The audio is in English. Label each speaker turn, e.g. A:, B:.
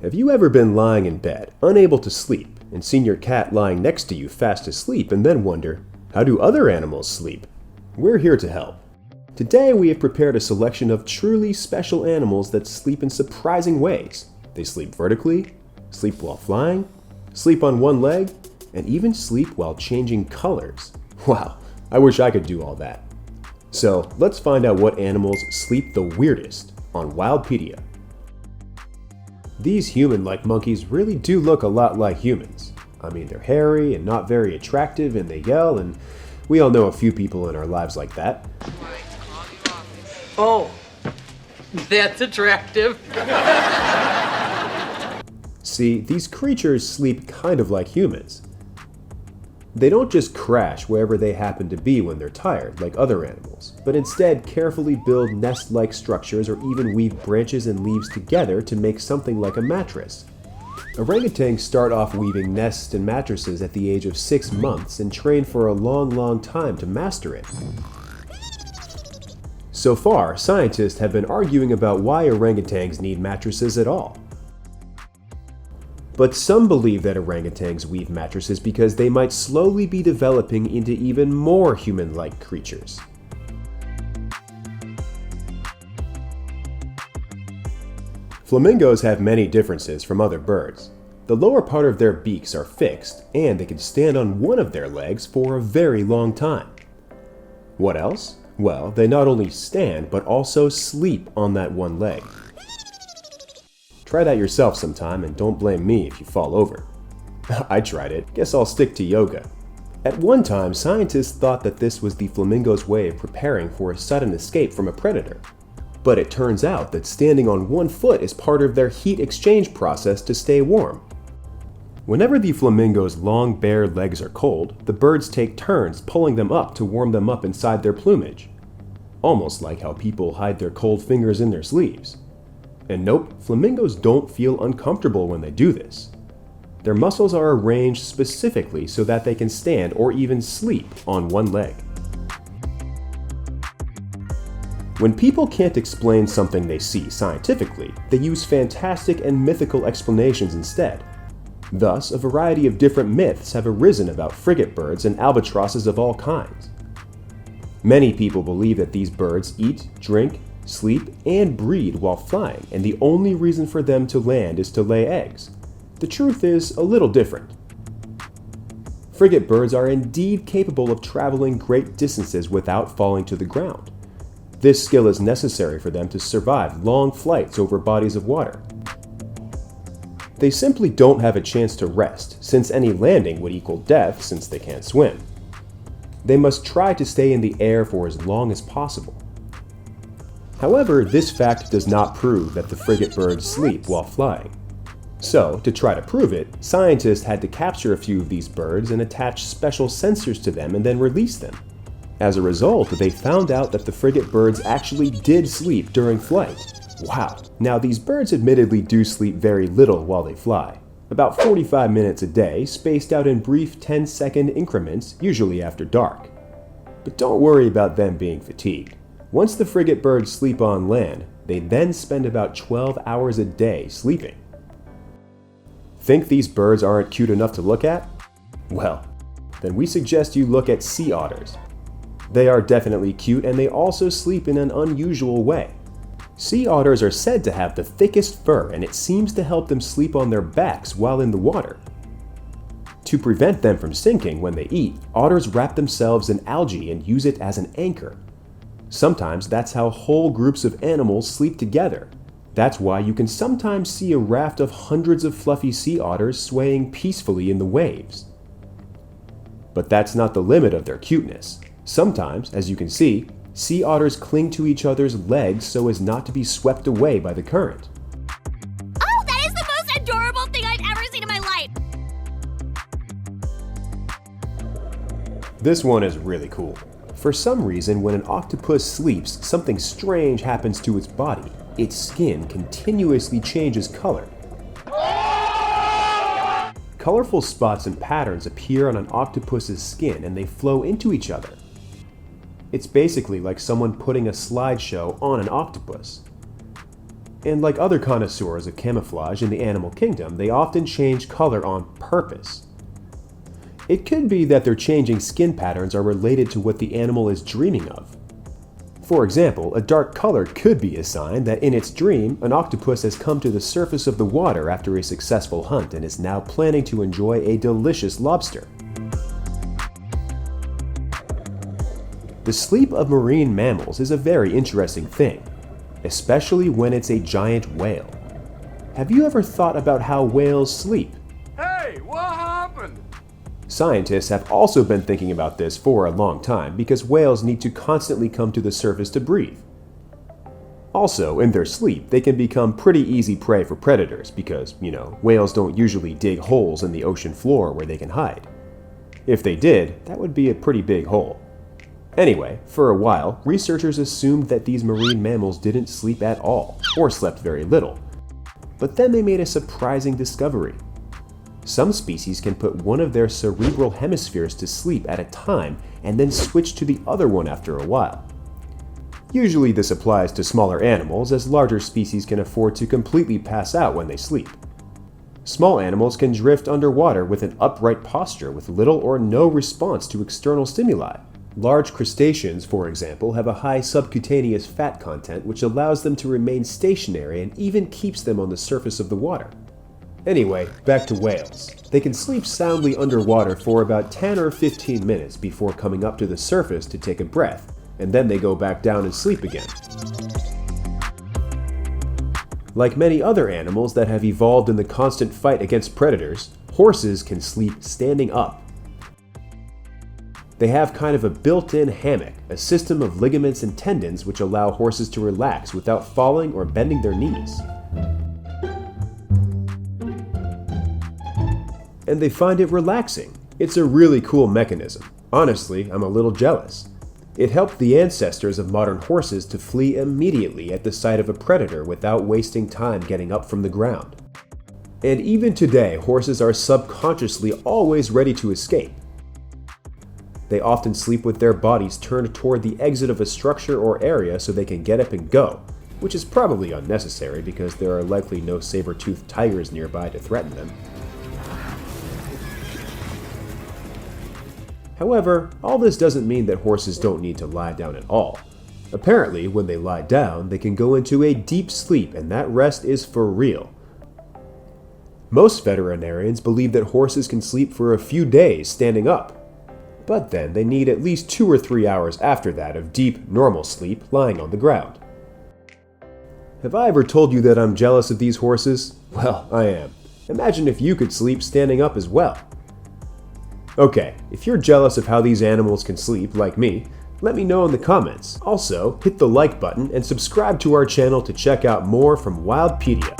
A: Have you ever been lying in bed, unable to sleep, and seen your cat lying next to you fast asleep and then wonder, how do other animals sleep? We're here to help. Today we have prepared a selection of truly special animals that sleep in surprising ways. They sleep vertically, sleep while flying, sleep on one leg, and even sleep while changing colors. Wow, I wish I could do all that. So let's find out what animals sleep the weirdest on Wildpedia. These human-like monkeys really do look a lot like humans. I mean, they're hairy and not very attractive, and they yell, and we all know a few people in our lives like that.
B: Oh, that's attractive.
A: See, these creatures sleep kind of like humans. They don't just crash wherever they happen to be when they're tired, like other animals, but instead carefully build nest-like structures or even weave branches and leaves together to make something like a mattress. Orangutans start off weaving nests and mattresses at the age of 6 months and train for a long time to master it. So far, scientists have been arguing about why orangutans need mattresses at all. But some believe that orangutans weave mattresses because they might slowly be developing into even more human-like creatures. Flamingos have many differences from other birds. The lower part of their beaks are fixed, and they can stand on one of their legs for a very long time. What else? Well, they not only stand, but also sleep on that one leg. Try that yourself sometime and don't blame me if you fall over. I tried it, guess I'll stick to yoga. At one time, scientists thought that this was the flamingo's way of preparing for a sudden escape from a predator. But it turns out that standing on one foot is part of their heat exchange process to stay warm. Whenever the flamingo's long bare legs are cold, the birds take turns pulling them up to warm them up inside their plumage. Almost like how people hide their cold fingers in their sleeves. And nope, flamingos don't feel uncomfortable when they do this. Their muscles are arranged specifically so that they can stand or even sleep on one leg. When people can't explain something they see scientifically, they use fantastic and mythical explanations instead. Thus, a variety of different myths have arisen about frigatebirds and albatrosses of all kinds. Many people believe that these birds eat, drink, sleep, and breed while flying, and the only reason for them to land is to lay eggs. The truth is a little different. Frigatebirds are indeed capable of traveling great distances without falling to the ground. This skill is necessary for them to survive long flights over bodies of water. They simply don't have a chance to rest, since any landing would equal death since they can't swim. They must try to stay in the air for as long as possible. However, this fact does not prove that the frigatebirds sleep while flying. So, to try to prove it, scientists had to capture a few of these birds and attach special sensors to them and then release them. As a result, they found out that the frigatebirds actually did sleep during flight. Wow! Now these birds admittedly do sleep very little while they fly. About 45 minutes a day, spaced out in brief 10-second increments, usually after dark. But don't worry about them being fatigued. Once the frigatebirds sleep on land, they then spend about 12 hours a day sleeping. Think these birds aren't cute enough to look at? Well, then we suggest you look at sea otters. They are definitely cute, and they also sleep in an unusual way. Sea otters are said to have the thickest fur, and it seems to help them sleep on their backs while in the water. To prevent them from sinking when they eat, otters wrap themselves in algae and use it as an anchor. Sometimes that's how whole groups of animals sleep together. That's why you can sometimes see a raft of hundreds of fluffy sea otters swaying peacefully in the waves. But that's not the limit of their cuteness. Sometimes, as you can see, sea otters cling to each other's legs so as not to be swept away by the current.
C: Oh, that is the most adorable thing I've ever seen in my life!
A: This one is really cool. For some reason, when an octopus sleeps, something strange happens to its body. Its skin continuously changes color. Colorful spots and patterns appear on an octopus's skin and they flow into each other. It's basically like someone putting a slideshow on an octopus. And like other connoisseurs of camouflage in the animal kingdom, they often change color on purpose. It could be that their changing skin patterns are related to what the animal is dreaming of. For example, a dark color could be a sign that in its dream, an octopus has come to the surface of the water after a successful hunt and is now planning to enjoy a delicious lobster. The sleep of marine mammals is a very interesting thing, especially when it's a giant whale. Have you ever thought about how whales sleep?
D: Hey, what happened?
A: Scientists have also been thinking about this for a long time because whales need to constantly come to the surface to breathe. Also, in their sleep, they can become pretty easy prey for predators because, whales don't usually dig holes in the ocean floor where they can hide. If they did, that would be a pretty big hole. Anyway, for a while, researchers assumed that these marine mammals didn't sleep at all, or slept very little. But then they made a surprising discovery. Some species can put one of their cerebral hemispheres to sleep at a time and then switch to the other one after a while. Usually this applies to smaller animals, as larger species can afford to completely pass out when they sleep. Small animals can drift underwater with an upright posture with little or no response to external stimuli. Large crustaceans, for example, have a high subcutaneous fat content which allows them to remain stationary and even keeps them on the surface of the water. Anyway, back to whales. They can sleep soundly underwater for about 10 or 15 minutes before coming up to the surface to take a breath, and then they go back down and sleep again. Like many other animals that have evolved in the constant fight against predators, horses can sleep standing up. They have kind of a built-in hammock, a system of ligaments and tendons which allow horses to relax without falling or bending their knees. And they find it relaxing. It's a really cool mechanism. Honestly, I'm a little jealous. It helped the ancestors of modern horses to flee immediately at the sight of a predator without wasting time getting up from the ground. And even today, horses are subconsciously always ready to escape. They often sleep with their bodies turned toward the exit of a structure or area so they can get up and go, which is probably unnecessary because there are likely no saber-toothed tigers nearby to threaten them. However, all this doesn't mean that horses don't need to lie down at all. Apparently, when they lie down, they can go into a deep sleep, and that rest is for real. Most veterinarians believe that horses can sleep for a few days standing up, but then they need at least 2 or 3 hours after that of deep, normal sleep lying on the ground. Have I ever told you that I'm jealous of these horses? Well, I am. Imagine if you could sleep standing up as well. Okay, if you're jealous of how these animals can sleep, like me, let me know in the comments. Also, hit the like button and subscribe to our channel to check out more from Wildpedia.